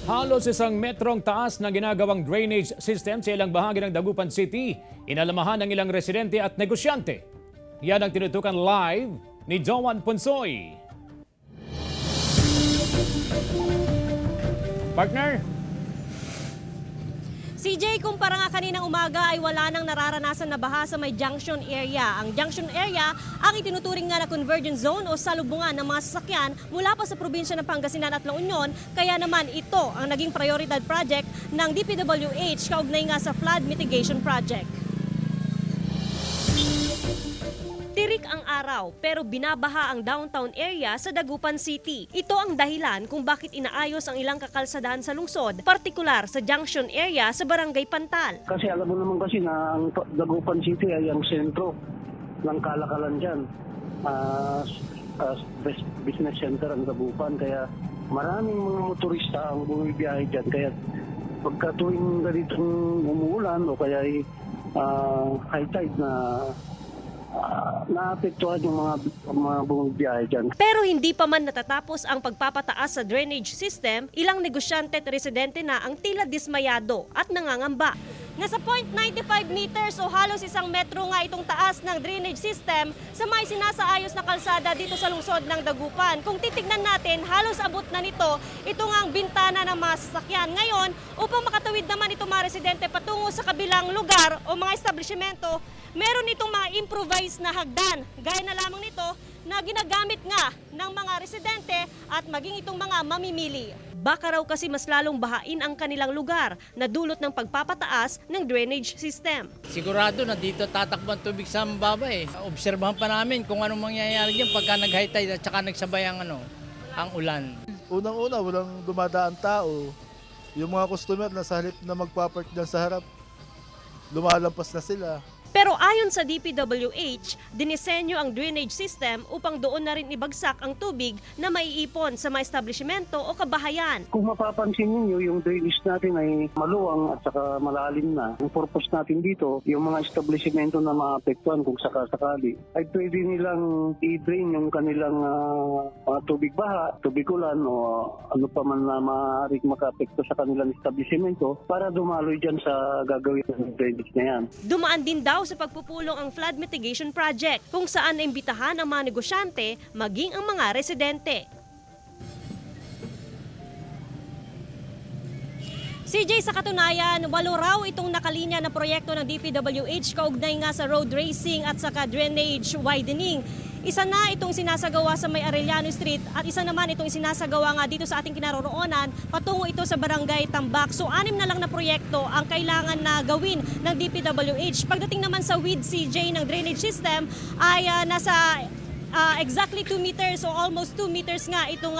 Halos isang metrong taas na ginagawang drainage system sa ilang bahagi ng Dagupan City, inalamahan ng ilang residente at negosyante. Yan ang tinutukan live ni Joan Ponsoy. Partner? CJ, kumpara nga kaninang umaga ay wala nang nararanasan na baha sa may junction area. Ang junction area ang itinuturing nga na convergence zone o salubungan ng mga sasakyan mula pa sa probinsya ng Pangasinan at La Union. Kaya naman ito ang naging prioridad project ng DPWH kaugnay nga sa flood mitigation project. Tirik ang araw pero binabaha ang downtown area sa Dagupan City. Ito ang dahilan kung bakit inaayos ang ilang kakalsadahan sa lungsod, partikular sa junction area sa Barangay Pantal. Kasi alam mo naman kasi na ang Dagupan City ay ang sentro ng kalakalan dyan. Business center ang Dagupan, kaya maraming mga motorista ang bumibiyahe dyan. Kaya pagka tuwing ganitong umuulan o kaya ay high tide na naapektuhan yung mga bumibiyahe dyan. Pero hindi pa man natatapos ang pagpapataas sa drainage system, ilang negosyante at residente na ang tila dismayado at nangangamba. Nasa 0.95 meters o halos isang metro nga itong taas ng drainage system sa may sinasaayos na kalsada dito sa lungsod ng Dagupan. Kung titignan natin, halos abot na nito itong ang bintana ng mga sasakyan. Ngayon, upang makatawid naman itong mga residente patungo sa kabilang lugar o mga establishmento, meron itong mga improvised na hagdan. Gaya na lamang nito na ginagamit nga ng mga residente at maging itong mga mamimili. Baka raw kasi mas lalong bahain ang kanilang lugar na dulot ng pagpapataas ng drainage system. Sigurado na dito tatakbo ang tubig sa baba eh. Obserbahan pa namin kung anong mangyayari diyan pagka nag-high tide at saka nagsabay ang ulan. Unang-una, walang dumadaan tao. Yung mga customer na sa halip na magpapark dyan sa harap, lumalampas na sila. Pero ayon sa DPWH, dinisenyo ang drainage system upang doon na rin ibagsak ang tubig na maiipon sa mga establishmento o kabahayan. Kung mapapansin niyo, yung drainage natin ay maluwang at saka malalim na. Ang purpose natin dito, yung mga establishmento na maapektuhan kung sakasakali, ay pwede nilang i-drain yung kanilang mga tubig baha, tubig ulan o ano pa man na maaaring makaapekto sa kanilang establishmento para dumaloy dyan sa gagawin ng drainage na yan. Dumaan din daw sa pagpupulong ang flood mitigation project kung saan naimbitahan ang mga negosyante maging ang mga residente. CJ, sa katunayan, 8 raw itong nakalinya na proyekto ng DPWH kaugnay nga sa road racing at saka drainage widening. Isa na itong sinasagawa sa may Arellano Street at isa naman itong sinasagawa nga dito sa ating kinaroroonan patungo ito sa Barangay Tambak. So 6 na lang na proyekto ang kailangan na gawin ng DPWH. Pagdating naman sa width CJ ng drainage system ay nasa exactly 2 meters o almost 2 meters nga itong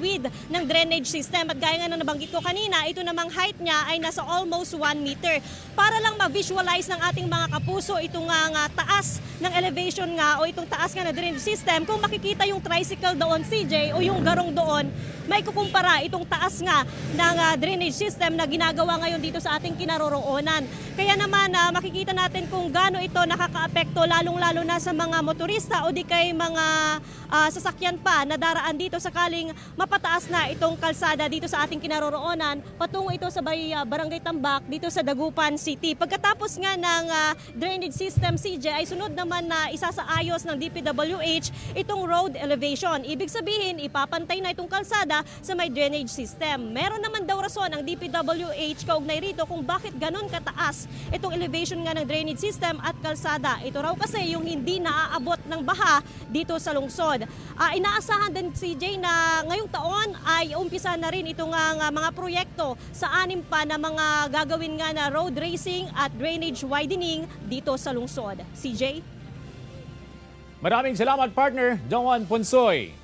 width ng drainage system. At gaya nga na nabanggit ko kanina, ito namang height niya ay nasa almost 1 meter. Para lang ma-visualize ng ating mga kapuso itong taas ng elevation nga o itong taas nga na drainage system, kung makikita yung tricycle doon CJ o yung garong doon, may kukumpara itong taas nga ng drainage system na ginagawa ngayon dito sa ating kinaroroonan. Kaya naman makikita natin kung gaano ito nakakaapekto lalong-lalo na sa mga motorista o di kay mga sasakyan pa na daraan dito sakaling mapataas na itong kalsada dito sa ating kinaroroonan patungo ito sa Barangay Tambak dito sa Dagupan City. Pagkatapos nga ng drainage system CJ ay sunod naman na isasaayos ng DPWH itong road elevation. Ibig sabihin ipapantay na itong kalsada sa may drainage system. Meron naman daw rason ang DPWH kaugnay rito kung bakit ganon kataas itong elevation nga ng drainage system at kalsada. Ito raw kasi yung hindi naaabot ng baha dito sa lungsod. Inaasahan din CJ na ngayong taon ay umpisa na rin itong mga proyekto sa 6 pa na mga gagawin nga na road racing at drainage widening dito sa lungsod. CJ? Maraming salamat partner, Joan Ponsoy.